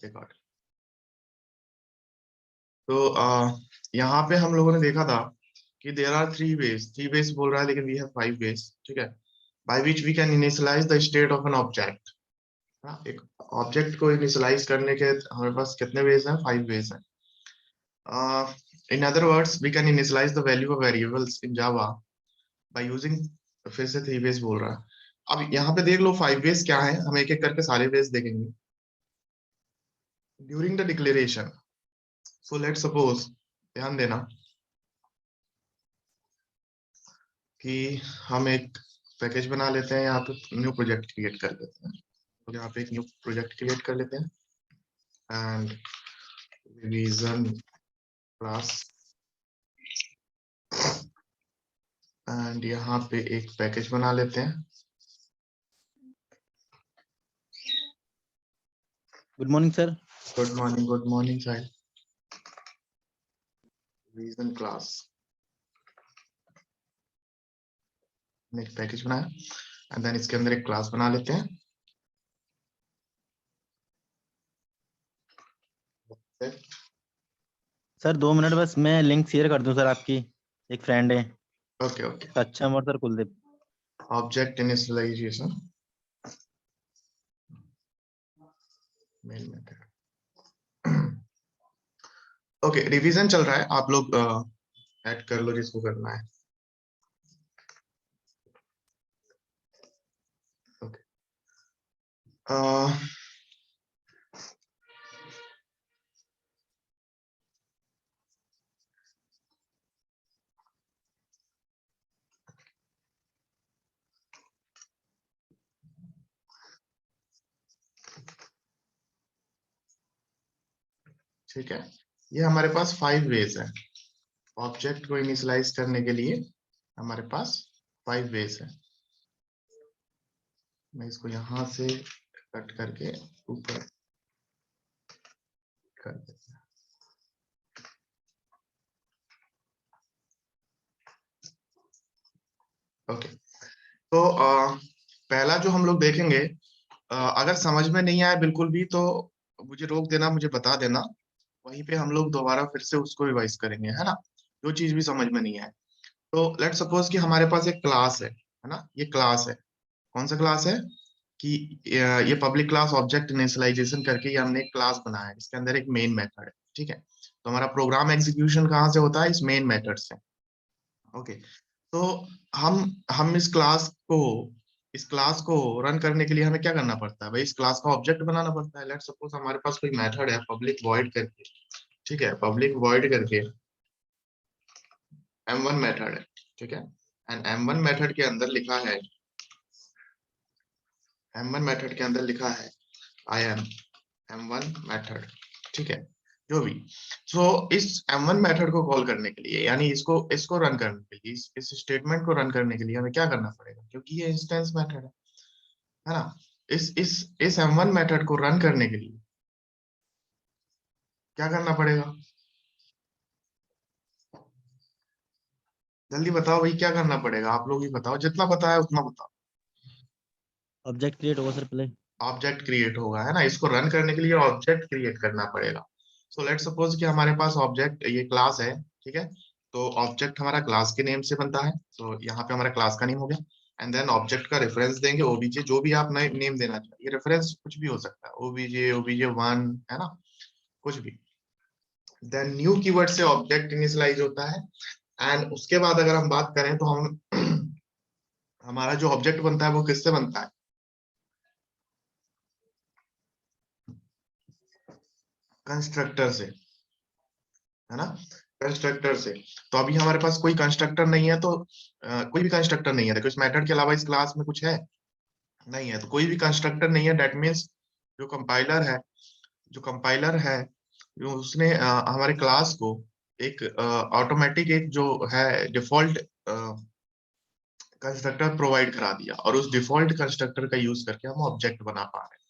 Record. तो यहाँ पे हम लोगों ने देखा था कि देयर आर थ्री वेज बोल रहा है, लेकिन वी हैव 5 वेज, ठीक है, by which we can initialise the state of an object. एक ऑब्जेक्ट को इनिशियलाइज करने के हमारे पास कितने वेज हैं? 5 वेज हैं। In other words we can initialise the value of variables in Java by using, फिर से 3 वेज बोल रहा है। अब यहाँ पे देख लो 5 वेज क्या है, हम एक एक करके सारे वेज देखेंगे। During the declaration, so let suppose, ध्यान देना कि हम एक पैकेज बना लेते हैं, यहाँ पे न्यू प्रोजेक्ट क्रिएट कर लेते हैं। तो यहाँ पे एक न्यू प्रोजेक्ट क्रिएट कर लेते हैं एंड रिवीजन क्लास, एंड यहाँ पे एक पैकेज बना लेते हैं। Good morning sir. Good morning Sahil. Revision class, एक पैकेज बनाया एंड देन इसके अंदर एक क्लास बना लेते हैं। सर 2 मिनट बस, मैं लिंक शेयर कर दूं सर, आपकी एक फ्रेंड है। Okay okay. अच्छा more sir Kuldeep. Object initialisation, मेल मेथड। ओके, रिवीजन चल रहा है, आप लोग ऐड कर लो जिसको करना है। ओके, ठीक है, ये हमारे पास 5 वेज है। ऑब्जेक्ट को इनिशियलाइज करने के लिए हमारे पास 5 वेज है। मैं इसको यहां से कट करके ऊपर कर देता हूं। ओके, तो पहला जो हम लोग देखेंगे, अगर समझ में नहीं आया बिल्कुल भी तो मुझे रोक देना, मुझे बता देना, वहीं पे हम लोग दोबारा फिर से उसको रिवाइज करेंगे, है ना, जो चीज भी समझ में नहीं आए। तो लेट सपोज कि हमारे पास एक क्लास है ना, ये क्लास है। कौन सा क्लास है? कि ये पब्लिक क्लास ऑब्जेक्ट इनिशियलाइजेशन करके ये हमने एक क्लास बनाया है, इसके अंदर एक मेन मेथड है, ठीक है। तो हमारा प्रोग्राम एग्जीक्यूशन कहाँ से होता है? इस मेन मेथड से। ओके, तो हम इस क्लास को रन करने के लिए हमें क्या करना पड़ता है भाई? इस क्लास का ऑब्जेक्ट बनाना पड़ता है। लेट सपोज हमारे पास कोई मेथड है पब्लिक वॉइड करके, ठीक है, पब्लिक वॉइड करके m1 मेथड है, ठीक है, एंड m1 मेथड के अंदर लिखा है, m1 मेथड के अंदर लिखा है आई एम m1 मेथड, ठीक है, जो भी। तो इस m1 मेथड को कॉल करने के लिए, यानी इसको इसको रन करने के लिए, इस स्टेटमेंट को रन करने के लिए हमें क्या करना पड़ेगा? क्योंकि ये इंस्टेंस मेथड है ना, इस m1 मेथड को रन करने के लिए क्या करना पड़ेगा? जल्दी बताओ भाई, क्या करना पड़ेगा? आप लोग ही बताओ, जितना पता है उतना बताओ। ऑब्जेक्ट क्रिएट होगा सर पहले। ऑब्जेक्ट क्रिएट होगा, है ना, इसको रन करने के लिए ऑब्जेक्ट क्रिएट करना पड़ेगा। सो लेट सपोज कि हमारे पास ऑब्जेक्ट, ये क्लास है, ठीक है, तो ऑब्जेक्ट हमारा क्लास के नेम से बनता है, तो यहाँ पे हमारा क्लास का नेम हो गया, एंड देन ऑब्जेक्ट का रेफरेंस देंगे ओबीजे, जो भी आप नए नेम देना चाहिए, रेफरेंस कुछ भी हो सकता है, ओबीजे 1, है ना, कुछ भी। देन न्यू कीवर्ड से ऑब्जेक्ट इनिशियलाइज होता है, एंड उसके बाद अगर हम बात करें तो हम हमारा जो ऑब्जेक्ट बनता है वो किससे बनता है? कंस्ट्रक्टर से, है ना, कंस्ट्रक्टर से। तो अभी हमारे पास कोई कंस्ट्रक्टर नहीं है, तो कोई भी कंस्ट्रक्टर नहीं है, देखो इस मेथड के अलावा इस क्लास में कुछ है नहीं है, तो कोई भी कंस्ट्रक्टर नहीं है। दैट मीन्स जो कंपाइलर है, जो कंपाइलर है जो उसने हमारे क्लास को एक ऑटोमेटिक एक जो है डिफॉल्ट कंस्ट्रक्टर प्रोवाइड करा दिया, और उस डिफॉल्ट कंस्ट्रक्टर का यूज करके हम ऑब्जेक्ट बना पा रहे हैं,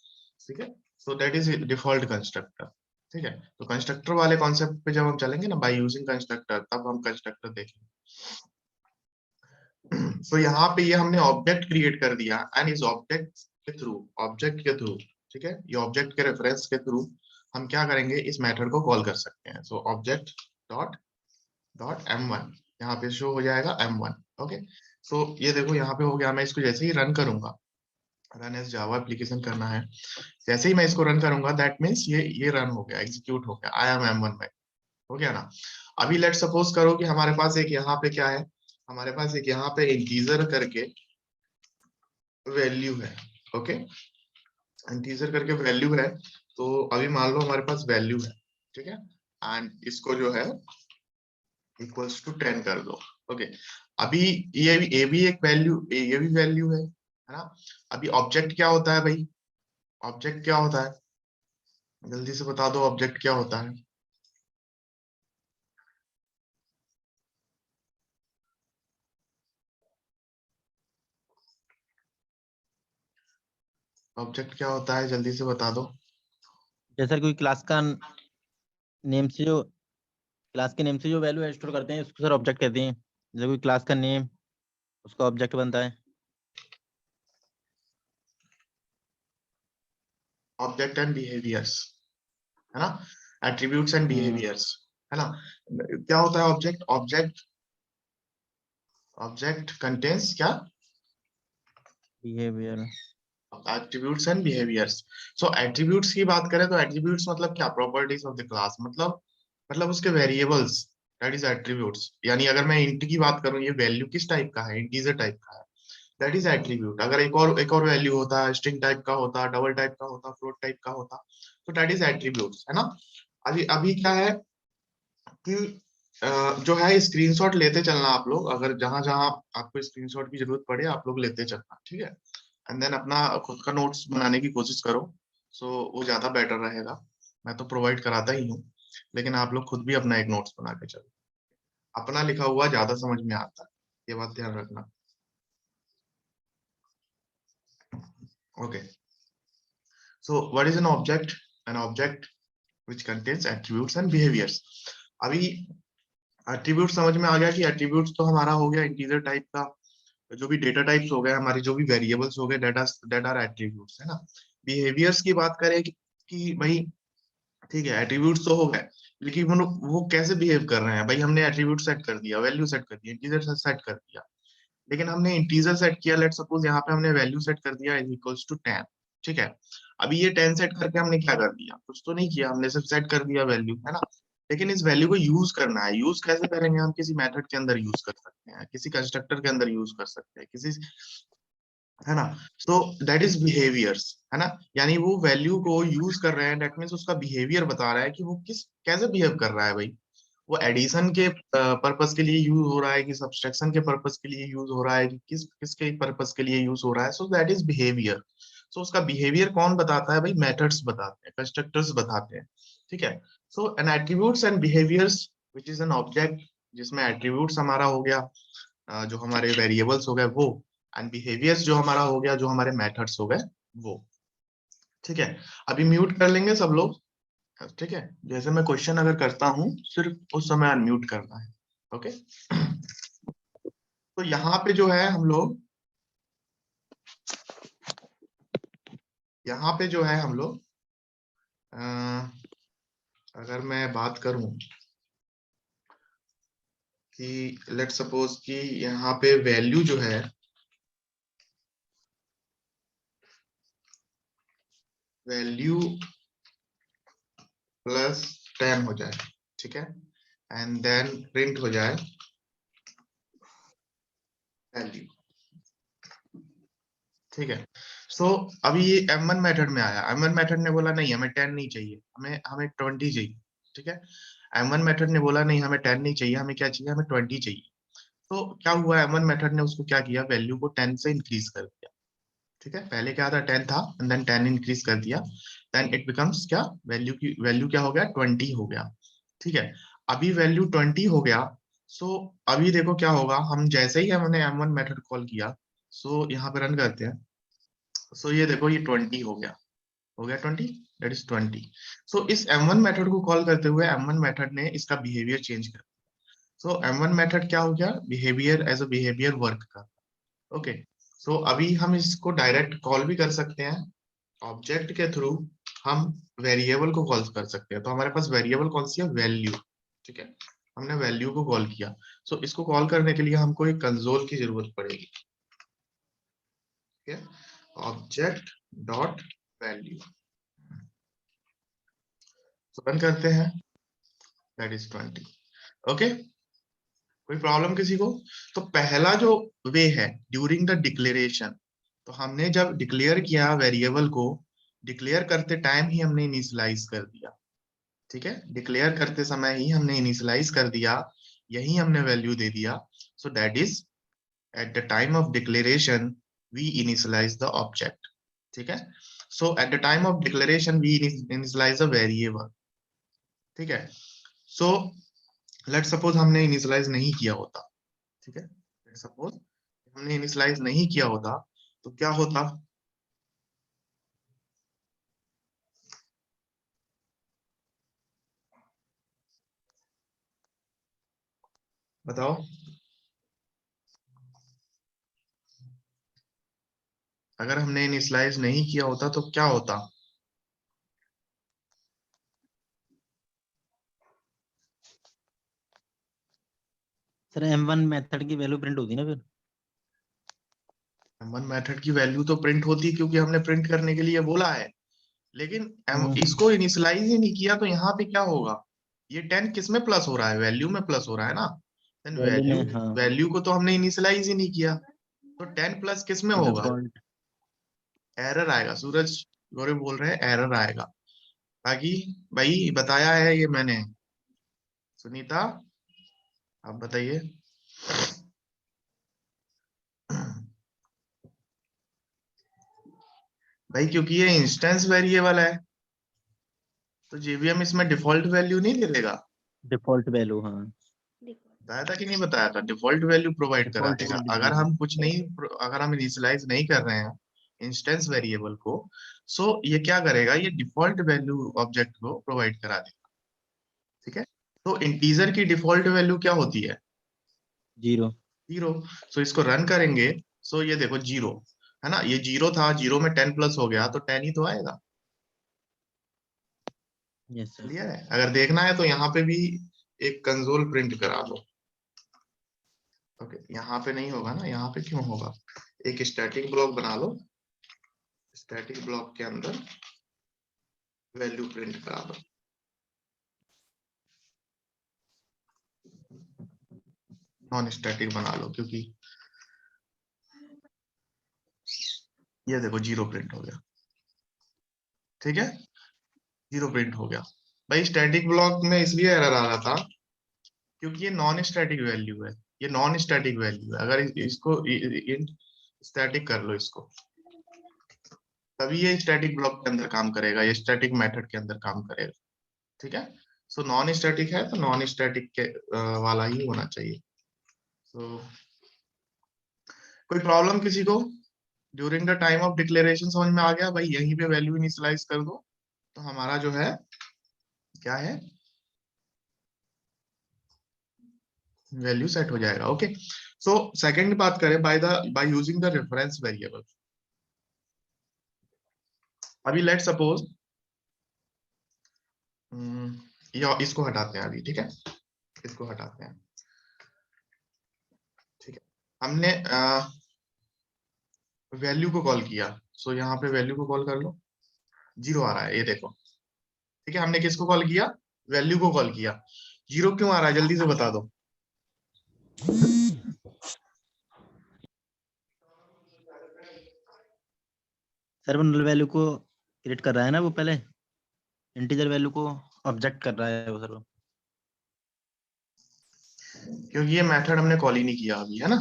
ठीक है। So that is default constructor, ठीक है। तो कंस्ट्रक्टर वाले कॉन्सेप्ट पे जब हम चलेंगे ना, बाय यूजिंग कंस्ट्रक्टर, तब हम कंस्ट्रक्टर देखेंगे। सो यहाँ पे ये हमने ऑब्जेक्ट क्रिएट कर दिया, एंड इस ऑब्जेक्ट के थ्रू, ठीक है, ये ऑब्जेक्ट के रेफरेंस के थ्रू हम क्या करेंगे, इस मेथड को कॉल कर सकते हैं। So object dot dot m1 यहाँ पे शो हो जाएगा m1। ओके, सो ये देखो यहाँ पे हो गया। मैं इसको जैसे ही रन करूंगा, रन एज जावा एप्लीकेशन करना है, जैसे ही मैं इसको रन करूंगा दैट मीन्स ये रन हो गया, एग्जीक्यूट हो गया, आई एम m1 में, हो गया ना। अभी लेट सपोज करो कि हमारे पास एक यहाँ पे क्या है, हमारे पास एक यहाँ पे इंटीजर करके वैल्यू है। ओके, इंटीजर करके वैल्यू है, तो अभी मान लो हमारे पास वैल्यू है, ठीक है, एंड इसको जो है इक्वल्स टू 10 कर दो। ओके, अभी ये भी एक वैल्यू, ये भी वैल्यू है ना। अभी ऑब्जेक्ट क्या होता है भाई, ऑब्जेक्ट क्या होता है, जल्दी से बता दो ऑब्जेक्ट क्या होता है। ऑब्जेक्ट क्या होता है, जल्दी से बता दो। जैसे कोई क्लास का नेम से जो क्लास के नेम से जो वैल्यू स्टोर करते हैं उसको सर ऑब्जेक्ट कहते हैं। जैसे कोई क्लास का नेम, उसका ऑब्जेक्ट बनता है। ऑब्जेक्ट एंड बिहेवियर्स, है ना, एट्रीब्यूट्स एंड बिहेवियर्स, है ना। क्या होता है ऑब्जेक्ट, ऑब्जेक्ट, ऑब्जेक्ट कंटेन्स क्या, behaviour. Attributes and behaviours. So attributes की बात करें तो एट्रीब्यूट्स मतलब क्या, प्रॉपर्टीज ऑफ द क्लास, मतलब उसके वेरिएबल्स, दैट इज एट्रीब्यूट्स। यानी अगर मैं इंट की बात करूं, ये वैल्यू किस टाइप का है, इंटीजर टाइप का है, दैट इज एट्रीब्यूट। अगर एक और वैल्यू होता, स्ट्रिंग टाइप का होता, डबल टाइप का होता, फ्लोट टाइप का होता, तो दैट इज एट्रीब्यूट्स, है ना। अभी अभी क्या है कि जो है स्क्रीनशॉट लेते चलना आप लोग, अगर जहां जहां आपको स्क्रीनशॉट की जरूरत पड़े आप लोग लेते चलना, ठीक है। एंड देन अपना खुद का नोट्स बनाने की कोशिश करो, सो वो ज्यादा बेटर रहेगा। मैं तो प्रोवाइड कराता ही हूँ, लेकिन आप लोग खुद भी अपना एक नोट्स बना के चलो, अपना लिखा हुआ ज्यादा समझ में आता है, ये बात ध्यान रखना। Okay, so what is an object, an object which contains attributes and behaviors। अभी एट्रीब्यूट समझ में आ गया कि एट्रीब्यूट्स तो हमारा हो गया इंटीजर टाइप का, जो भी डेटा टाइप्स हो गए हमारे, जो भी वेरिएबल्स हो गए, डेटा आर एट्रीब्यूट्स, है ना। बिहेवियर्स की बात करें कि भाई ठीक है, एट्रीब्यूट्स तो हो गए, लेकिन वो कैसे बिहेव कर रहे हैं भाई। हमने एट्रीब्यूट सेट कर दिया, वैल्यू सेट कर दिया, इंटीजर सेट कर दिया, लेकिन हमने इंटीजर सेट किया, लेट सपोज यहाँ पे हमने वैल्यू सेट कर दिया इज इक्वल्स टू 10, ठीक है। अभी ये 10 सेट करके हमने क्या कर दिया, कुछ तो नहीं किया, हमने सिर्फ सेट कर दिया वैल्यू, है ना। लेकिन इस वैल्यू को यूज करना है, यूज कैसे करेंगे, हम किसी मेथड के अंदर यूज कर सकते हैं, किसी कंस्ट्रक्टर के अंदर यूज कर सकते हैं, किसी, है ना। सो दैट इज बिहेवियर्स, है ना। यानी वो वैल्यू को यूज कर रहे हैं, दैट मीन्स उसका बिहेवियर बता रहा है कि वो कैसे बिहेव कर रहा है भाई। वो एडिशन के पर्पस के लिए यूज हो रहा है कि सब्सट्रैक्शन के पर्पस के लिए यूज हो रहा है कि किसके पर्पस के लिए यूज हो रहा है। So that is behaviour. सो उसका बिहेवियर कौन बताता है भाई, मेथड्स बताते हैं, कंस्ट्रक्टर्स बताते हैं, ठीक है। So an attributes and behaviours which is an object, जिसमें एट्रीब्यूट्स हमारा हो गया, जो हमारे वेरिएबल्स हो गए वो, एंड बिहेवियर्स जो हमारा हो गया, जो हमारे मेथड्स हो गए वो, ठीक है। अभी म्यूट कर लेंगे सब लोग, ठीक है। जैसे मैं क्वेश्चन अगर करता हूँ, सिर्फ उस समय अनम्यूट करना है, ओके। तो यहाँ पे जो है हम लोग, यहाँ पे जो है हम लोग, अगर मैं बात करूं कि लेट सपोज कि यहाँ पे वैल्यू जो है, वैल्यू प्लस 10 हो जाए, ठीक है, एंड देन प्रिंट हो जाए वैल्यू, ठीक है। सो अभी ये m1 मेथड में आया, m1 मेथड ने बोला नहीं हमें 10 नहीं चाहिए, हमें हमें 20 चाहिए, ठीक है। m1 मेथड ने बोला नहीं हमें 10 नहीं चाहिए, हमें क्या चाहिए, हमें 20 चाहिए। तो क्या हुआ, m1 मेथड ने उसको क्या किया, वैल्यू को 10 से इंक्रीज कर दिया, ठीक है। पहले क्या था, 10 था, एंड देन 10 इंक्रीज कर दिया, देन इट बिकम्स क्या, वैल्यू क्या हो गया, 20 हो गया, ठीक है। अभी वैल्यू 20 हो गया। सो अभी देखो क्या होगा, हम जैसे ही हमने m1 मेथड कॉल किया, सो यहाँ पे रन करते हैं। सो ये देखो ये 20 हो गया, हो गया 20, दैट इज 20। सो इस m1 मेथड को कॉल करते हुए m1 मेथड ने इसका बिहेवियर चेंज कर, सो m1 मेथड क्या हो गया, behaviour as a behaviour work का, ओके। सो अभी हम इसको डायरेक्ट कॉल भी कर सकते हैं ऑब्जेक्ट के थ्रू, हम वेरिएबल को कॉल कर सकते हैं। तो हमारे पास वेरिएबल कौन सी है, वैल्यू, ठीक है, हमने वैल्यू को कॉल किया। सो इसको कॉल करने के लिए हमको एक कंसोल की जरूरत पड़ेगी, ठीक है, ऑब्जेक्ट डॉट वैल्यू। तो रन करते हैं, दैट इज 20। ओके, कोई प्रॉब्लम किसी को? तो पहला जो वे है ड्यूरिंग द डिक्लेरेशन, तो हमने जब डिक्लेयर किया वेरिएबल को, डिक्लेयर करते टाइम ही हमने इनिशियलाइज कर दिया, ठीक है, डिक्लेयर करते समय ही हमने इनिशियलाइज कर दिया, यही हमने वैल्यू दे दिया। So that is at the time of declaration we initialise the object, ठीक है। So at the time of declaration we initialise a variable, ठीक है। सो लेट सपोज हमने इनिशियलाइज नहीं किया होता, ठीक है, लेट सपोज हमने इनिशियलाइज नहीं किया होता तो क्या होता? बताओ, अगर हमने इनिशियलाइज नहीं किया होता तो क्या होता? सर M1 मेथड की वैल्यू प्रिंट होती ना फिर। M1 मेथड की वैल्यू तो प्रिंट होती क्योंकि हमने प्रिंट करने के लिए बोला है, लेकिन इसको इनिशियलाइज ही नहीं किया तो यहाँ पे क्या होगा? ये 10 किस में प्लस हो रहा है? वैल्यू में प्लस हो रहा है ना। देन वैल्यू वैल्यू, में हाँ। वैल्यू को तो हमने इनिशियलाइज ही नहीं किया, तो 10 प्लस किस में टू द होगा? पॉइंट। एरर आएगा। सूरज गौरव बोल रहे हैं एरर आएगा। बाकी भाई बताया है ये मैंने। सुनीता आप बताइए। भाई क्योंकि ये इंस्टेंस वेरिएबल है तो जेवीएम इसमें डिफॉल्ट वैल्यू नहीं दे देगा। डिफॉल्ट वैल्यू हाँ। बताया था कि नहीं बताया था? डिफॉल्ट वैल्यू प्रोवाइड करा डिफॉल्ट देगा। वैल्यू अगर देगा। हम कुछ नहीं, अगर हम इनिशियलाइज नहीं कर रहे हैं इंस्टेंस वेरिएबल को, सो ये क्या करेगा, ये डिफॉल्ट वैल्यू ऑब्जेक्ट को प्रोवाइड करा देगा, ठीक है। तो इंटीजर की डिफॉल्ट वैल्यू क्या होती है? 0। जीरो। सो इसको रन करेंगे, सो ये देखो जीरो है ना, ये जीरो था, जीरो में 10 प्लस हो गया तो 10 ही तो आएगा। Yes sir. क्लियर है? अगर देखना है तो यहाँ पे भी एक कंसोल प्रिंट करा दो। ओके, यहाँ पे नहीं होगा ना, यहाँ पे क्यों होगा? एक स्टैटिक ब्लॉक बना लो, स्टैटिक ब्लॉक के अंदर वैल्यू प्रिंट करा दो। नॉन स्टैटिक बना लो, क्योंकि ये देखो जीरो प्रिंट हो गया, ठीक है, जीरो प्रिंट हो गया। भाई स्टैटिक ब्लॉक में इसलिए एरर आ रहा था क्योंकि ये नॉन स्टैटिक वैल्यू है, ये नॉन स्टैटिक वैल्यू है। अगर इसको स्टैटिक कर लो इसको, तभी ये स्टैटिक ब्लॉक के अंदर काम करेगा, ये स्टैटिक मेथड के अंदर काम करेगा, ठीक है। सो नॉन स्टैटिक है तो नॉन स्टैटिक के वाला ही होना चाहिए। सो कोई प्रॉब्लम किसी को? During the time of declaration समझ में आ गया भाई, यहीं पे वैल्यू इनिशियलाइज कर दो तो हमारा जो है क्या है, वैल्यू सेट हो जाएगा। ओके, सो सेकंड बात करें, by using the reference variable. अभी लेट सपोज या इसको हटाते हैं अभी, ठीक है, इसको हटाते हैं, ठीक है। हमने वैल्यू को कॉल किया, सो यहाँ पे वैल्यू को कॉल कर लो, जीरो आ रहा है ये देखो, ठीक है। हमने किसको कॉल किया? वैल्यू को कॉल किया। जीरो क्यों आ रहा है जल्दी से बता दो। सर वो null वैल्यू को क्रिएट कर रहा है ना वो पहले, इंटीजर वैल्यू को ऑब्जेक्ट कर रहा है वो सर वो। क्योंकि ये मेथड हमने कॉल ही नहीं किया अभी, है ना,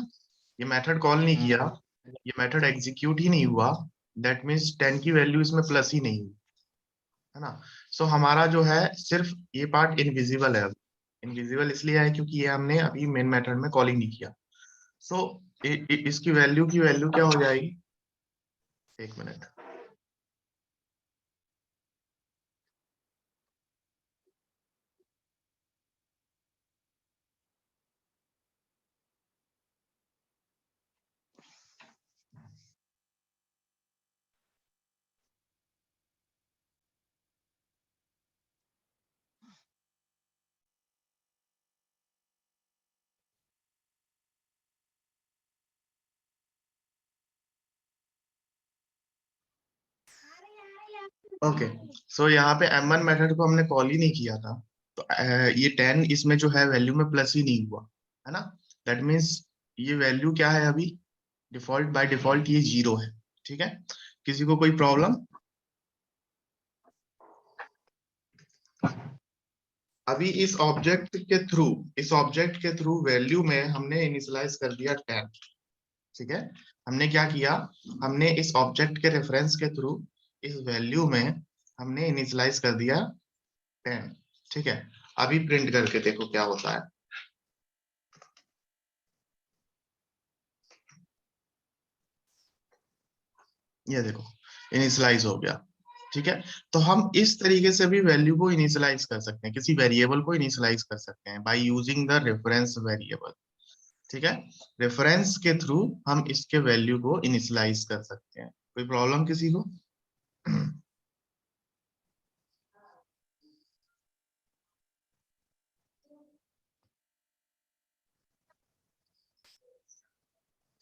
ये मेथड कॉल नहीं किया, हम्म। ये मेथड एग्जीक्यूट ही नहीं हुआ, दैट मीन्स 10 की वैल्यू इसमें प्लस ही नहीं हुई, है ना। सो हमारा जो है सिर्फ ये पार्ट इनविजिबल है। इनविजिबल इसलिए है क्योंकि ये हमने अभी मेन मेथड में कॉल ही नहीं किया। सो इसकी वैल्यू की वैल्यू क्या हो जाएगी? एक मिनट, ओके, सो यहाँ पे m1 मेथड को हमने कॉल ही नहीं किया था, तो ये 10 इसमें जो है वैल्यू में प्लस ही नहीं हुआ है ना। दैट मीन्स ये वैल्यू क्या है अभी, डिफॉल्ट बाय डिफॉल्ट ये 0 है। ठीक है, किसी को कोई प्रॉब्लम? अभी इस ऑब्जेक्ट के थ्रू वैल्यू में हमने इनिशियलाइज कर दिया 10। ठीक है, हमने क्या किया, हमने इस ऑब्जेक्ट के रेफरेंस के थ्रू इस वैल्यू में हमने इनिशियलाइज कर दिया 10। ठीक है, अभी प्रिंट करके देखो क्या होता है। ये देखो इनिशियलाइज हो गया। ठीक है, तो हम इस तरीके से भी वैल्यू को इनिशियलाइज कर सकते हैं, किसी वेरिएबल को इनिशियलाइज कर सकते हैं by using the reference variable. ठीक है, रेफरेंस के थ्रू हम इसके वैल्यू को इनिशियलाइज कर सकते हैं। कोई प्रॉब्लम किसी को?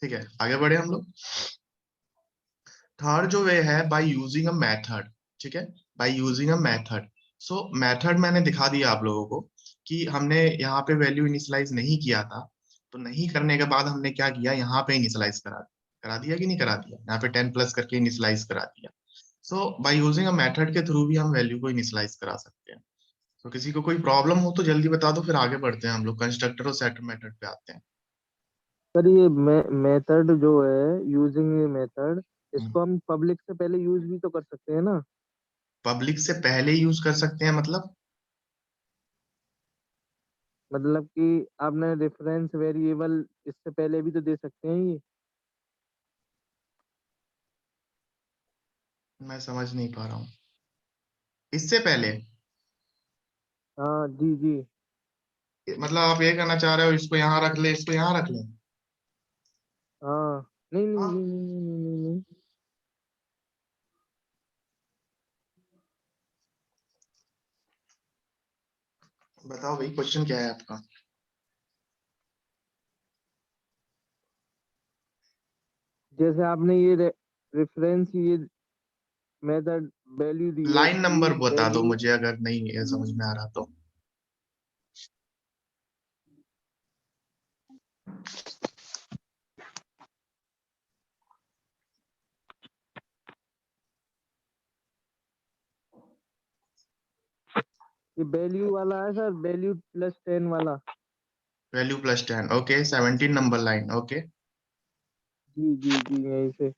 ठीक है, आगे बढ़े हम लोग। थर्ड जो वे है बाय यूजिंग अ मेथड। ठीक है, by using a method. So method मैंने दिखा दिया आप लोगों को कि हमने यहाँ पे वैल्यू इनिशियलाइज नहीं किया था, तो नहीं करने के बाद हमने क्या किया, यहाँ पे इनिशियलाइज करा करा दिया कि नहीं करा दिया, यहाँ पे 10 प्लस करके इनिशियलाइज करा दिया। सो बाय यूजिंग अ मेथड के थ्रू भी हम वैल्यू को इनिशियलाइज करा सकते हैं। तो किसी को कोई प्रॉब्लम हो तो जल्दी बता दो, फिर आगे बढ़ते हैं हम लोग कंस्ट्रक्टर और सेटर मेथड पे आते हैं। सर ये मेथड जो है, यूजिंग मेथड, हम्म। इसको हम पब्लिक से पहले यूज भी तो कर सकते हैं ना। पब्लिक से पहले यूज कर सकते हैं मतलब? मतलब कि आपने रेफरेंस वेरिएबल इससे पहले भी तो दे सकते हैं ये। मैं समझ नहीं पा रहा हूँ, इससे पहले हाँ जी जी। मतलब आप ये कहना चाह रहे हो इसको यहाँ रख ले, इसको यहाँ रख ले? हाँ, नहीं नहीं हाँ, नहीं नहीं नहीं नहीं नहीं नहीं। बताओ भाई क्वेश्चन क्या है आपका? जैसे आपने ये रेफरेंस ये मेथड वैल्यू दी है लाइन कि नंबर बता दो वैल्यू। मुझे अगर नहीं ये समझ में आ रहा तो। ये वैल्यू वाला है सर, वैल्यू +10 वाला। Value plus 10, okay, 17 number line, okay. जी जी जी, यहीं से।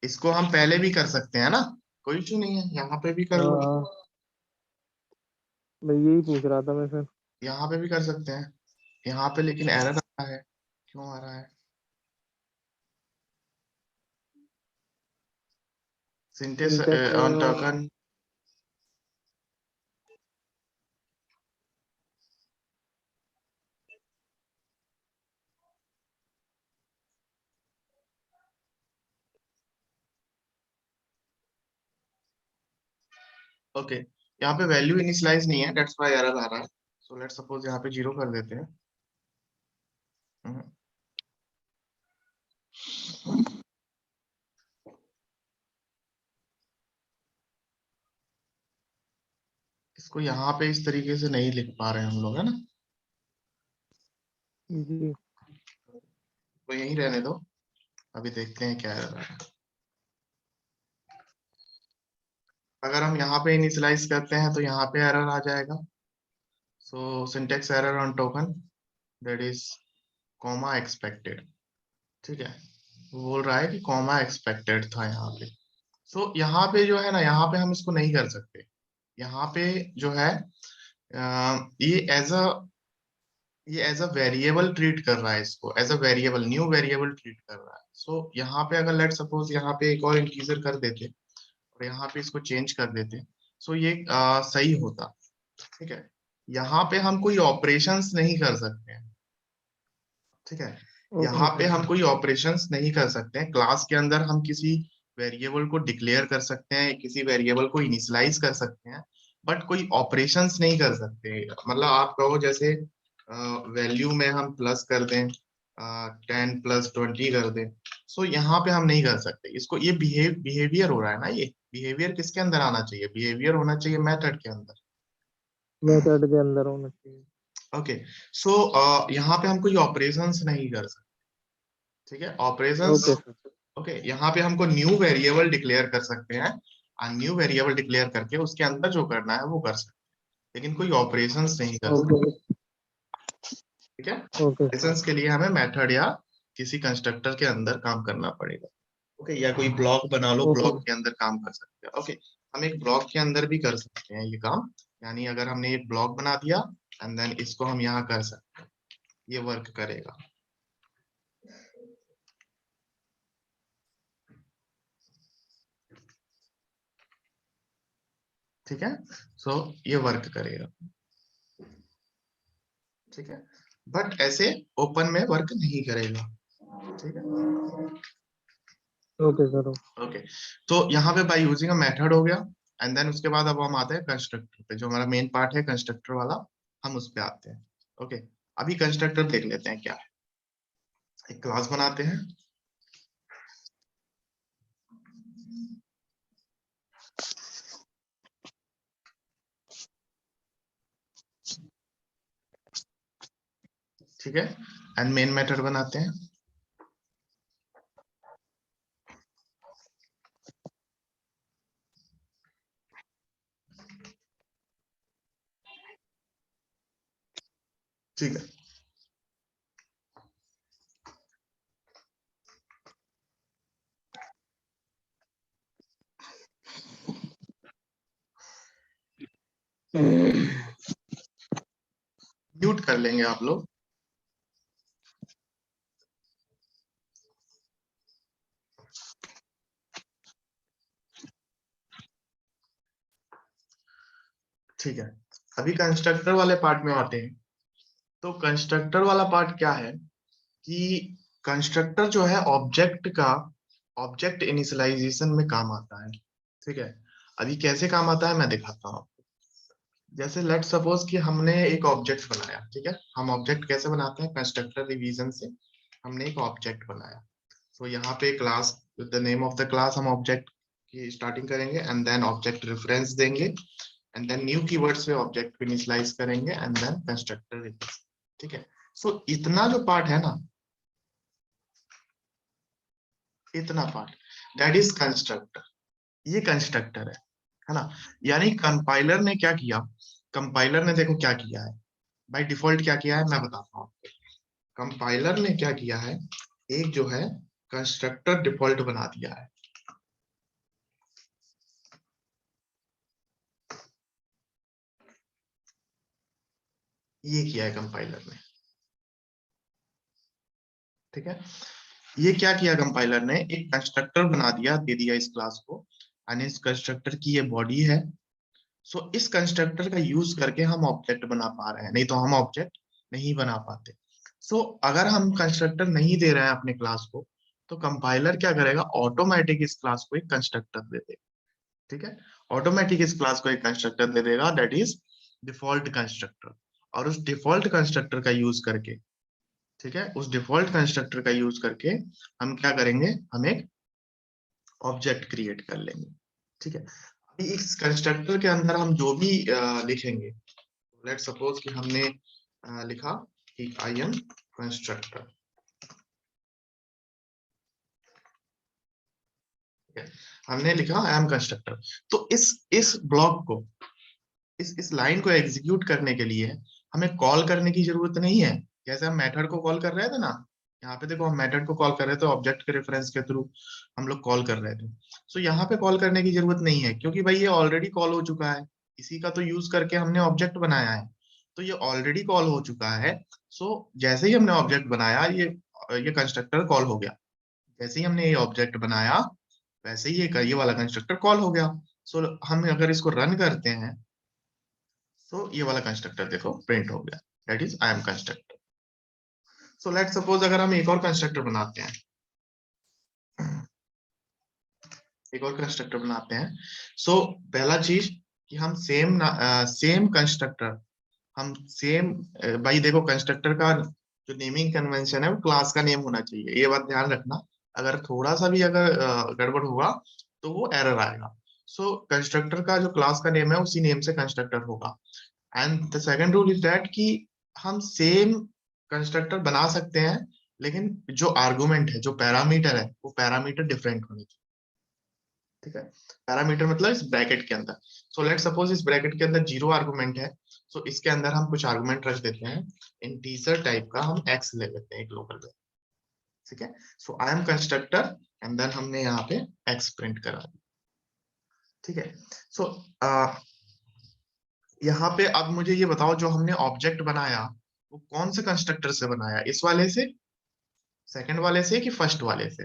इसको हम पहले भी कर सकते हैं ना, कोई इशू नहीं है, यहाँ पे भी कर हाँ लो। हाँ, मैं यही पूछ रहा था मैं सर। यहाँ पे भी कर सकते हैं, यहाँ पे लेकिन एरर आ रहा है, क्यों आ रहा है? Syntax syntax on error. Token. Okay, यहाँ पे वैल्यू इनिशियलाइज नहीं है, दैट्स व्हाई एरर आ रहा है। सो लेट्स सपोज यहाँ पे 0 कर देते हैं। हम्म। इसको यहाँ पे इस तरीके से नहीं लिख पा रहे हैं हम लोग, है ना। जी। तो यहीं रहने दो, अभी देखते हैं क्या एरर है। अगर हम यहाँ पे इनिशियलाइज करते हैं तो यहाँ पे एरर आ जाएगा। So syntax error on token, that is comma expected. ठीक है, वो बोल रहा है कि कॉमा एक्सपेक्टेड था यहाँ पे। सो यहाँ पे जो है ना, यहाँ पे हम इसको नहीं कर सकते। यहाँ पे जो है ये एज अ वेरिएबल ट्रीट कर रहा है, इसको as a variable, new variable treat कर रहा है। सो यहाँ पे अगर लेट सपोज यहाँ पे एक और इंटीजर कर देते और यहाँ पे इसको चेंज कर देते, सो ये सही होता। ठीक है, यहाँ पे हम कोई ऑपरेशंस नहीं कर सकते हैं। ठीक है, ओके यहाँ पे सर। हम कोई ऑपरेशंस नहीं कर सकते हैं। क्लास के अंदर हम किसी वेरिएबल को डिक्लेयर कर सकते हैं, किसी वेरिएबल को इनिशियलाइज कर सकते हैं, बट कोई ऑपरेशंस नहीं कर सकते। मतलब आप कहो जैसे वैल्यू में हम प्लस कर दें, 10 + 20 कर दें, सो यहाँ पे हम नहीं कर सकते इसको। ये बिहेवियर हो रहा है ना ये, बिहेवियर किसके अंदर आना चाहिए? बिहेवियर होना चाहिए मेथड के अंदर। मेथड के अंदर होना चाहिए। ओके, सो यहाँ पे हम कोई ऑपरेशंस नहीं कर सकते, ठीक है? Operations, okay sir. ओके, यहाँ पे हमको न्यू वेरिएबल डिक्लेयर कर सकते हैं, और न्यू वेरिएबल डिक्लेयर करके उसके अंदर जो करना है वो कर सकते हैं, लेकिन कोई ऑपरेशंस नहीं कर सकते, ओके ठीक है? Okay sir. ऑपरेशंस के लिए हमें मेथड या किसी कंस्ट्रक्टर के अंदर काम करना पड़ेगा, ओके? या कोई ब्लॉक बना लो, ओके ब्लॉक के अंदर काम कर सकते हैं, ओके? हम एक ब्लॉक के अंदर भी कर सकते हैं ये काम, यानी अगर हमने एक ब्लॉक बना दिया एंड देन इसको हम यहाँ कर सकते हैं, ये वर्क करेगा, ठीक है? सो ये वर्क करेगा, ठीक है? बट ऐसे ओपन में वर्क नहीं करेगा, ठीक है? Okay sir. ओके, तो यहाँ पे बाय यूजिंग अ मेथड हो गया, एंड देन उसके बाद अब हम आते हैं कंस्ट्रक्टर पे, जो हमारा मेन पार्ट है कंस्ट्रक्टर वाला, हम उस पे आते हैं, ओके? अभी कंस्ट्रक्टर देख लेते हैं क्या है। एक क्लास बनाते हैं, ठीक है? एंड मेन मेथड बनाते हैं, ठीक है? म्यूट कर लेंगे आप लोग, ठीक है? अभी कंस्ट्रक्टर वाले पार्ट में आते हैं। तो कंस्ट्रक्टर वाला पार्ट क्या है कि कंस्ट्रक्टर जो है ऑब्जेक्ट का, ऑब्जेक्ट इनिशियलाइजेशन में काम आता है, ठीक है? अभी कैसे काम आता है मैं दिखाता हूँ। जैसे लेट सपोज कि हमने एक ऑब्जेक्ट बनाया, ठीक है? हम ऑब्जेक्ट कैसे बनाते हैं? कंस्ट्रक्टर रिवीजन से हमने एक ऑब्जेक्ट बनाया। तो यहाँ पे class, the name of the class, हम ऑब्जेक्ट की स्टार्टिंग करेंगे एंड देन ऑब्जेक्ट रेफरेंस देंगे एंड देन न्यू कीवर्ड से ऑब्जेक्ट को इनिशियलाइज करेंगे एंड देन कंस्ट्रक्टर, ठीक है? सो इतना जो पार्ट है ना, इतना पार्ट, दैट इज कंस्ट्रक्टर, ये कंस्ट्रक्टर है ना? यानी कंपाइलर ने क्या किया, कंपाइलर ने देखो क्या किया है, बाय डिफॉल्ट क्या किया है मैं बताता हूँ। कंपाइलर ने क्या किया है, एक जो है कंस्ट्रक्टर डिफॉल्ट बना दिया है, ये किया है कंपाइलर ने, ठीक है? ये क्या किया कंपाइलर ने, एक कंस्ट्रक्टर बना दिया, दे दिया इस क्लास को, एंड इस कंस्ट्रक्टर की ये बॉडी है। सो इस कंस्ट्रक्टर का यूज करके हम ऑब्जेक्ट बना पा रहे हैं, नहीं तो हम ऑब्जेक्ट नहीं बना पाते। सो अगर हम कंस्ट्रक्टर नहीं दे रहे हैं अपने क्लास को, तो कंपाइलर क्या करेगा, ऑटोमेटिक इस क्लास को एक कंस्ट्रक्टर दे देगा, ठीक है? ऑटोमेटिक इस क्लास को एक कंस्ट्रक्टर दे देगा, दैट इज डिफॉल्ट कंस्ट्रक्टर। और उस डिफॉल्ट कंस्ट्रक्टर का यूज करके, ठीक है, उस डिफॉल्ट कंस्ट्रक्टर का यूज करके हम क्या करेंगे, हम एक ऑब्जेक्ट क्रिएट कर लेंगे, ठीक है? अभी इस कंस्ट्रक्टर के अंदर हम जो भी लिखेंगे, लेट सपोज कि हमने लिखा कि आई एम कंस्ट्रक्टर, हमने लिखा आई एम कंस्ट्रक्टर। तो इस ब्लॉक को, इस लाइन को एग्जीक्यूट करने के लिए हमें कॉल करने की जरूरत नहीं है। जैसे हम मेथड को कॉल कर रहे थे ना, यहाँ पे देखो हम मेथड को कॉल कर रहे थे ऑब्जेक्ट के रेफरेंस के थ्रू, हम लोग कॉल कर रहे थे। सो यहाँ पे कॉल करने की जरूरत नहीं है, क्योंकि भाई ये ऑलरेडी कॉल हो चुका है, इसी का तो यूज करके हमने ऑब्जेक्ट बनाया है, तो ये ऑलरेडी कॉल हो चुका है। सो जैसे ही हमने ऑब्जेक्ट बनाया, ये कंस्ट्रक्टर कॉल हो गया। जैसे ही हमने ये ऑब्जेक्ट बनाया, वैसे ही ये वाला कंस्ट्रक्टर कॉल हो गया। सो हम अगर इसको रन करते हैं, तो ये वाला कंस्ट्रक्टर देखो प्रिंट हो गया, that is I am constructor. So let suppose अगर हम एक और कंस्ट्रक्टर बनाते हैं, एक और कंस्ट्रक्टर बनाते हैं। सो पहला चीज कि हम सेम कंस्ट्रक्टर, हम सेम, भाई देखो कंस्ट्रक्टर का जो नेमिंग कन्वेंशन है वो क्लास का नेम होना चाहिए, ये बात ध्यान रखना। अगर थोड़ा सा भी अगर गड़बड़ हुआ तो वो एरर आएगा। सो कंस्ट्रक्टर का जो क्लास का नेम है उसी नेम से कंस्ट्रक्टर होगा। And the second rule is that कि हम सेम कंस्ट्रक्टर बना सकते हैं, लेकिन जो आर्गुमेंट है, जो पैरामीटर है, वो पैरामीटर डिफरेंट होने चाहिए। ठीक है, पैरामीटर मतलब इस ब्रैकेट के अंदर। सो लेट सपोज इस ब्रैकेट के अंदर 0 आर्गुमेंट है, सो इसके अंदर हम कुछ आर्गुमेंट रख देते हैं, इंटीजर टाइप का हम x ले लेते हैं एक लोकल वेरिएबल। ठीक है, so I am constructor and then हमने यहाँ पे x प्रिंट करा दिया। ठीक है, सो यहाँ पे अब मुझे ये बताओ, जो हमने ऑब्जेक्ट बनाया वो कौन से कंस्ट्रक्टर से बनाया, इस वाले से, सेकंड वाले से कि फर्स्ट वाले से?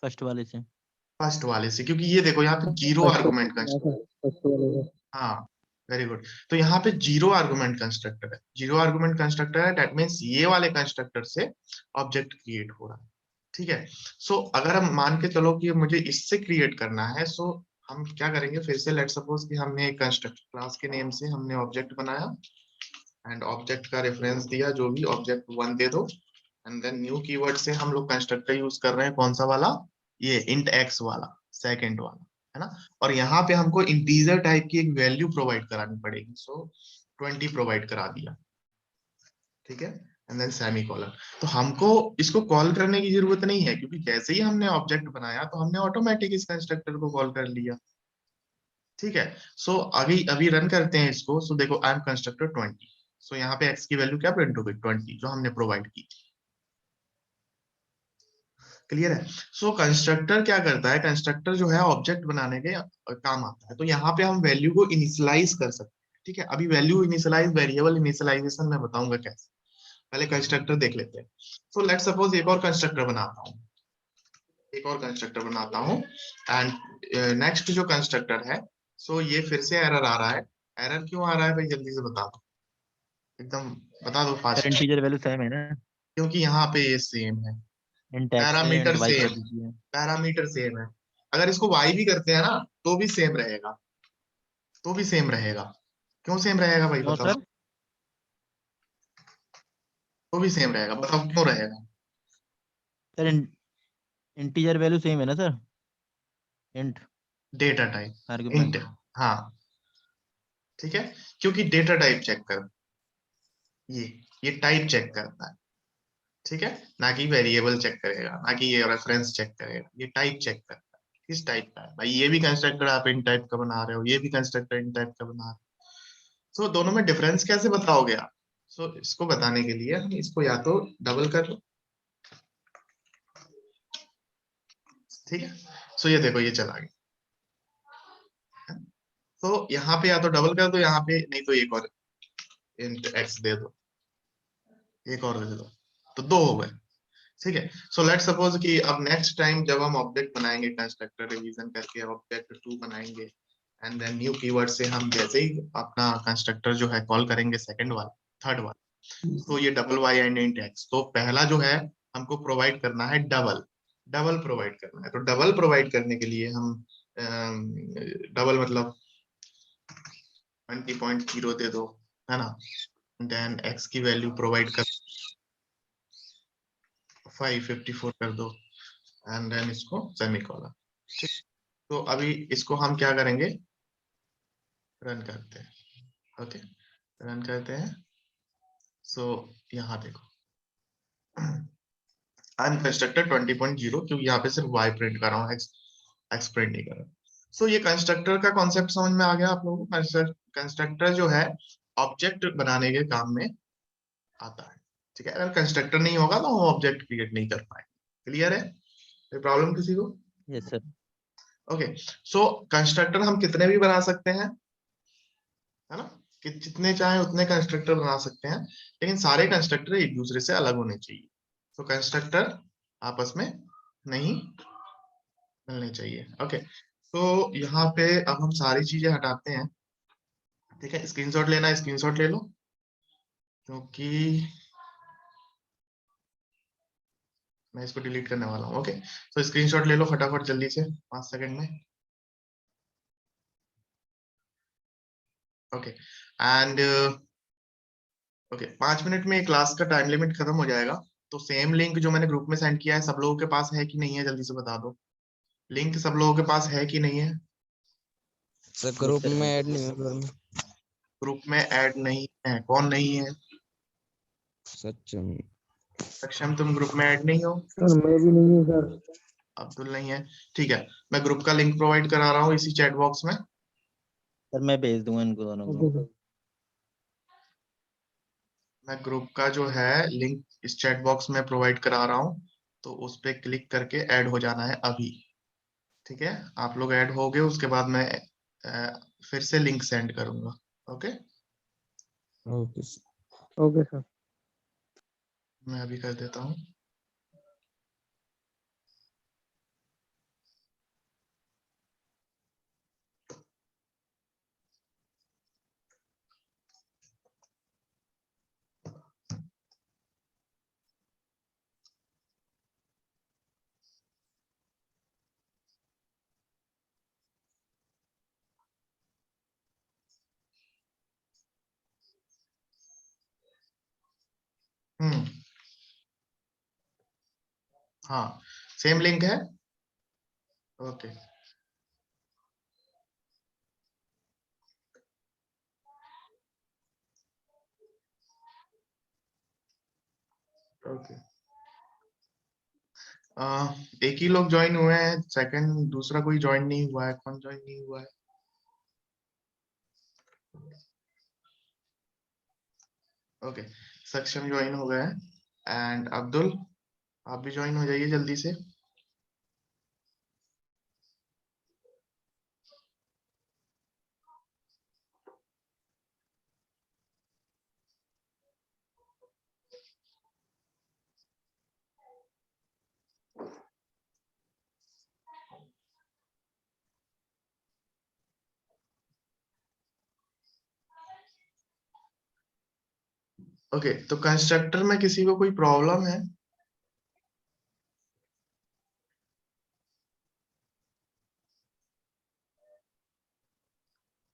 फर्स्ट वाले से। फर्स्ट वाले से, क्योंकि ये देखो यहाँ पे 0 आर्गुमेंट कंस्ट्रक्टर। फर्स्ट वाले का। हाँ, वेरी गुड। तो यहाँ पे 0 आर्गुमेंट कंस्ट्रक्टर है, 0 आर्गुमेंट कंस्ट्रक्टर है, दैट मीन्स ये वाले कंस्ट्रक्टर से ऑब्जेक्ट क्रिएट हो रहा है। ठीक है, सो अगर हम मान के चलो कि मुझे इससे क्रिएट करना है, सो हम क्या करेंगे, फिर से लेट सपोज कि हमने एक कंस्ट्रक्टर क्लास के नेम से हमने ऑब्जेक्ट बनाया एंड ऑब्जेक्ट का रेफरेंस दिया, जो भी ऑब्जेक्ट 1 दे दो, एंड देन न्यू कीवर्ड से हम लोग कंस्ट्रक्टर यूज कर रहे हैं, कौन सा वाला, ये int x वाला, सेकंड वाला, है ना। और यहाँ पे हमको इंटीजर टाइप की एक वैल्यू प्रोवाइड करानी पड़ेगी, सो 20 प्रोवाइड करा दिया। ठीक है, एंड देन सेमीकोलन। तो हमको इसको कॉल करने की जरूरत नहीं है, क्योंकि जैसे ही हमने ऑब्जेक्ट बनाया तो हमने ऑटोमेटिक इस कंस्ट्रक्टर को कॉल कर लिया। ठीक है, सो अभी अभी रन करते हैं इसको। सो देखो, आई एम कंस्ट्रक्टर 20, सो यहाँ पे x की वैल्यू क्या प्रिंट हो गई, 20, जो हमने प्रोवाइड की। क्लियर है। सो कंस्ट्रक्टर क्या करता है, कंस्ट्रक्टर जो है ऑब्जेक्ट बनाने के काम आता है। तो यहाँ पे हम वैल्यू को इनिशियलाइज कर सकते हैं। ठीक है, अभी वैल्यू इनिशियलाइज, वेरिएबल इनिशियलाइजेशन मैं बताऊंगा कैसे, पहले कंस्ट्रक्टर देख लेते हैं। सो लेट सपोज एक और कंस्ट्रक्टर बनाता हूँ, एक और कंस्ट्रक्टर बनाता हूँ, एंड नेक्स्ट जो कंस्ट्रक्टर है, सो ये फिर से एरर आ रहा है। एरर क्यों आ रहा है भाई, जल्दी से बता दो, एकदम बता दो sir fast, integer value same है ना, क्योंकि यहाँ पे ये सेम है, इंट एक्स है, इंट पैरामीटर वाई कर सेम, दीजिए। पैरामीटर सेम है। अगर इसको y भी करते हैं ना, तो भी सेम रहेगा, तो भी सेम रहेगा। क्यों सेम रहेगा भाई क्यों बताओ, सर? तो भी सेम रहेगा, बताओ क्यों रहेगा? सर इंटीजर वैल्यू सेम है ना sir, int data type int, argument. हाँ, ठीक है, क्योंकि डेटा टाइप चेक कर, ये टाइप चेक करता है। ठीक है, ना कि वेरिएबल चेक करेगा, ना कि ये रेफरेंस चेक करेगा, ये टाइप चेक करता है किस टाइप का है। भाई ये भी कंस्ट्रक्टर आप इन टाइप का बना रहे हो, ये भी कंस्ट्रक्टर इन टाइप का बना रहे हो, तो दोनों में डिफरेंस कैसे बताओगे आप? सो इसको बताने के लिए हम इसको या तो डबल कर लो। ठीक है, सो ये देखो ये चला गया। तो यहाँ पे या तो डबल कर दो यहाँ पे, नहीं तो एक और इंट एक्स दे दो, एक और दे दो, तो दो हो गए। ठीक है, सो लेट सपोज कि अब नेक्स्ट टाइम जब हम ऑब्जेक्ट बनाएंगे, कंस्ट्रक्टर रिवीजन करके ऑब्जेक्ट 2 बनाएंगे, एंड देन न्यू कीवर्ड से हम जैसे ही अपना कंस्ट्रक्टर जो है कॉल करेंगे, सेकंड वाला, थर्ड वाला, तो ये double y and int x, तो पहला जो है हमको प्रोवाइड करना है डबल, डबल प्रोवाइड करना है। तो डबल प्रोवाइड करने के लिए हम डबल मतलब 20.0 दे दो, है ना, देन एक्स की वैल्यू प्रोवाइड कर 554 कर दो, एंड देन इसको सेमीकोलन। ठीक, तो अभी इसको हम क्या करेंगे, रन करते हैं। ओके, रन करते हैं। सो यहाँ देखो, आई एम कंस्ट्रक्टर 20.0, क्योंकि यहाँ पे सिर्फ y प्रिंट कर रहा हूँ, x प्रिंट नहीं कर रहा। सो ये कंस्ट्रक्टर का कॉन्सेप्ट समझ में आ गया आप लोगों को। कंस्ट्रक्टर जो है ऑब्जेक्ट बनाने के काम में आता है। ठीक है, अगर कंस्ट्रक्टर नहीं होगा तो हम ऑब्जेक्ट क्रिएट नहीं कर पाएंगे। क्लियर है, कोई प्रॉब्लम किसी को? Yes sir. ओके, सो कंस्ट्रक्टर हम कितने भी बना सकते हैं, है ना, कि जितने चाहे उतने कंस्ट्रक्टर बना सकते हैं, लेकिन सारे कंस्ट्रक्टर एक दूसरे से अलग होने चाहिए। तो कंस्ट्रक्टर आपस में नहीं मिलने चाहिए। ओके, तो यहाँ पे अब हम सारी चीजें हटाते हैं। ठीक है, स्क्रीनशॉट लेना है, स्क्रीनशॉट ले लो, क्योंकि मैं इसको डिलीट करने वाला हूँ। ओके, तो स्क्रीनशॉट ले लो फटाफट जल्दी से, 5 सेकंड में। ओके, एंड ओके, 5 मिनट में क्लास का टाइम लिमिट खत्म हो जाएगा। तो सेम लिंक जो मैंने ग्रुप में सेंड किया है सब लोगों के पास है कि नहीं है, जल्दी से बता दो। लिंक सब लोगों के पास है कि नहीं है? सर ग्रुप में ऐड नहीं हुआ सर। ग्रुप में ऐड नहीं है, कौन नहीं है? सचिन। सक्षम, तुम ग्रुप में ऐड नहीं हो? सर मैं भी नहीं हूँ सर। अब्दुल नहीं है, ठीक है। मैं ग्रुप का लिंक प्रोवाइड करा रहा हूँ इसी चैट बॉक्स में। सर मैं भेज दूंगा इनको दोनों ओके को। सर। मैं ग्रुप का जो है लिंक इस चैट बॉक्स में प्रोवाइड करा रहा हूँ, तो उस पे क्लिक करके ऐड हो जाना है अभी। ठीक है, आप लोग ऐड हो गए, उसके बाद मैं फिर से लिंक सेंड करूंगा। Okay, okay okay sir. मैं अभी कर देता हूँ। हम्म, हाँ, सेम लिंक है। Okay, okay. एक ही लोग ज्वाइन हुए हैं, सेकंड दूसरा कोई ज्वाइन नहीं हुआ है। कौन ज्वाइन नहीं हुआ है? ओके, सक्षम ज्वाइन हो गए हैं एंड अब्दुल, आप भी ज्वाइन हो जाइए जल्दी से। ओके, तो कंस्ट्रक्टर में किसी को कोई प्रॉब्लम है?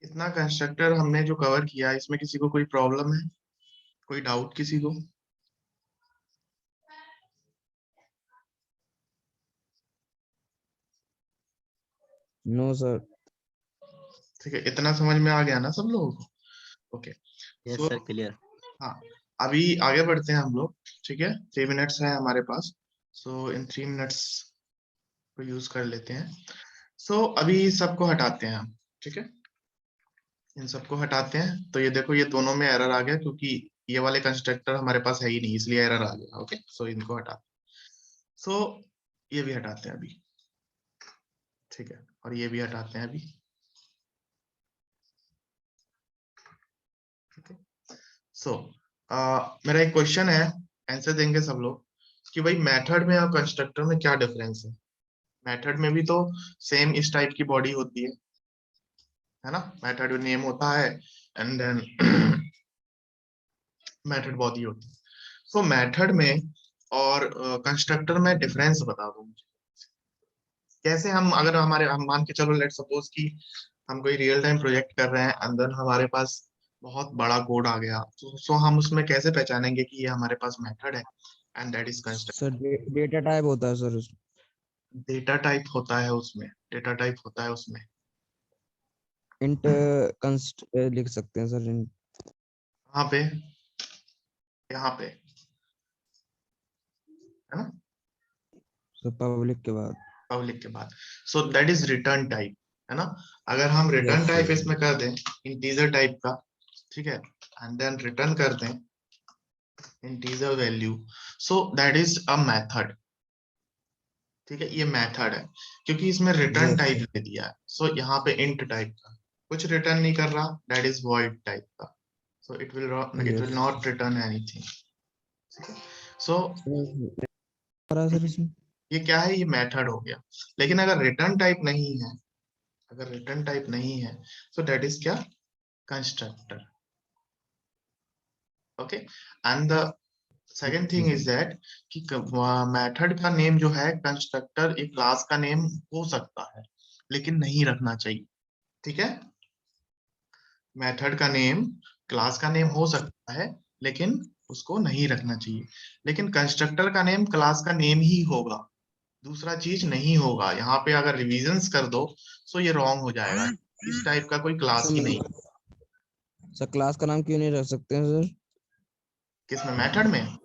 इतना कंस्ट्रक्टर हमने जो कवर किया, इसमें किसी को कोई प्रॉब्लम है, कोई डाउट किसी को? No sir. ठीक है, इतना समझ में आ गया ना सब लोगों को? Okay, yes so sir, clear. हाँ, अभी आगे बढ़ते हैं हम लोग। ठीक है, 3 मिनट्स है हमारे पास, सो इन 3 मिनट्स को यूज कर लेते हैं। सो अभी सबको हटाते हैं हम। ठीक है, इन सबको हटाते हैं, तो ये देखो ये दोनों में एरर आ गया, क्योंकि ये वाले कंस्ट्रक्टर हमारे पास है ही नहीं, इसलिए एरर आ गया। ओके, सो इनको हटा, सो ये भी हटाते हैं अभी। ठीक है, और ये भी हटाते हैं अभी। ठीक है, सो मेरा एक क्वेश्चन है, आंसर देंगे सब लोग, कि भाई मेथड में और कंस्ट्रक्टर में क्या डिफरेंस है? मेथड में भी तो सेम इस टाइप की बॉडी होती है ना? मेथड नेम होता है एंड देन मेथड बॉडी होती है। सो मेथड में और कंस्ट्रक्टर में डिफरेंस बता दो मुझे। कैसे हम, अगर हम मान के चलो, लेट सपोज कि हम कोई रियल टाइम प्रोजेक्ट कर रहे हैं, अंदर हमारे पास बहुत बड़ा कोड आ गया, तो सो हम उसमें कैसे पहचानेंगे कि ये हमारे पास मेथड है and that is constructor? Sir data type होता है सर। डेटा टाइप होता है उसमें, डेटा टाइप होता है उसमें। इंट कंस्ट लिख सकते हैं सर। इंट कहाँ पे? यहाँ पे, है ना? पब्लिक के बाद। पब्लिक के बाद, सो दैट इज रिटर्न टाइप, है ना? अगर हम रिटर्न यस टाइप सर। इसमें कर दें इंटीजर टाइप का, ठीक है, एंड देन रिटर्न कर दें integer value, so that is a method. ठीक है, ये मेथड है, क्योंकि इसमें रिटर्न यस टाइप सर। दे दिया है। सो यहाँ पे इंट टाइप का कुछ रिटर्न नहीं कर रहा, दैट इज वॉइड टाइप का, so it will yes not return anything. So sir इसमें। ये क्या है? ये मेथड हो गया। लेकिन अगर रिटर्न टाइप नहीं है, अगर रिटर्न टाइप नहीं है, सो दैट इज क्या? Constructor. Okay, and the second thing is that कि मेथड का नेम जो है, कंस्ट्रक्टर एक क्लास का नेम हो सकता है, लेकिन नहीं रखना चाहिए। ठीक है, मेथड का नेम क्लास का नेम हो सकता है, लेकिन उसको नहीं रखना चाहिए। लेकिन कंस्ट्रक्टर का नेम क्लास का नेम ही होगा, दूसरा चीज नहीं होगा। यहाँ पे अगर रिविजन्स कर दो तो ये रॉन्ग हो जाएगा। इस टाइप का कोई क्लास ही नहीं। सर क्लास का नाम क्यों नहीं रख सकते हैं सर? किसमें, मेथड में?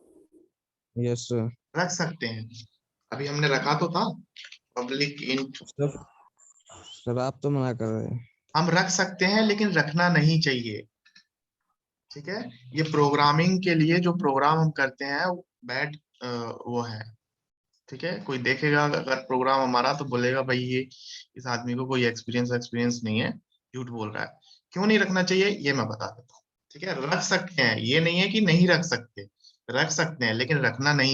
Yes sir. रख सकते हैं, अभी हमने रखा तो था पब्लिक इंट। सर आप तो मना कर रहे हैं। हम रख सकते हैं लेकिन रखना नहीं चाहिए, ठीक है। ये प्रोग्रामिंग के लिए जो प्रोग्राम हम करते हैं बैड वो है, ठीक है। कोई देखेगा अगर प्रोग्राम हमारा तो बोलेगा भाई ये इस आदमी को कोई एक्सपीरियंस नहीं है, झूठ बोल रहा है। क्यों नहीं रखना चाहिए ये मैं बता देता हूँ, ठीक है। रख सकते हैं, ये नहीं है कि नहीं रख सकते, रख सकते हैं लेकिन रखना नहीं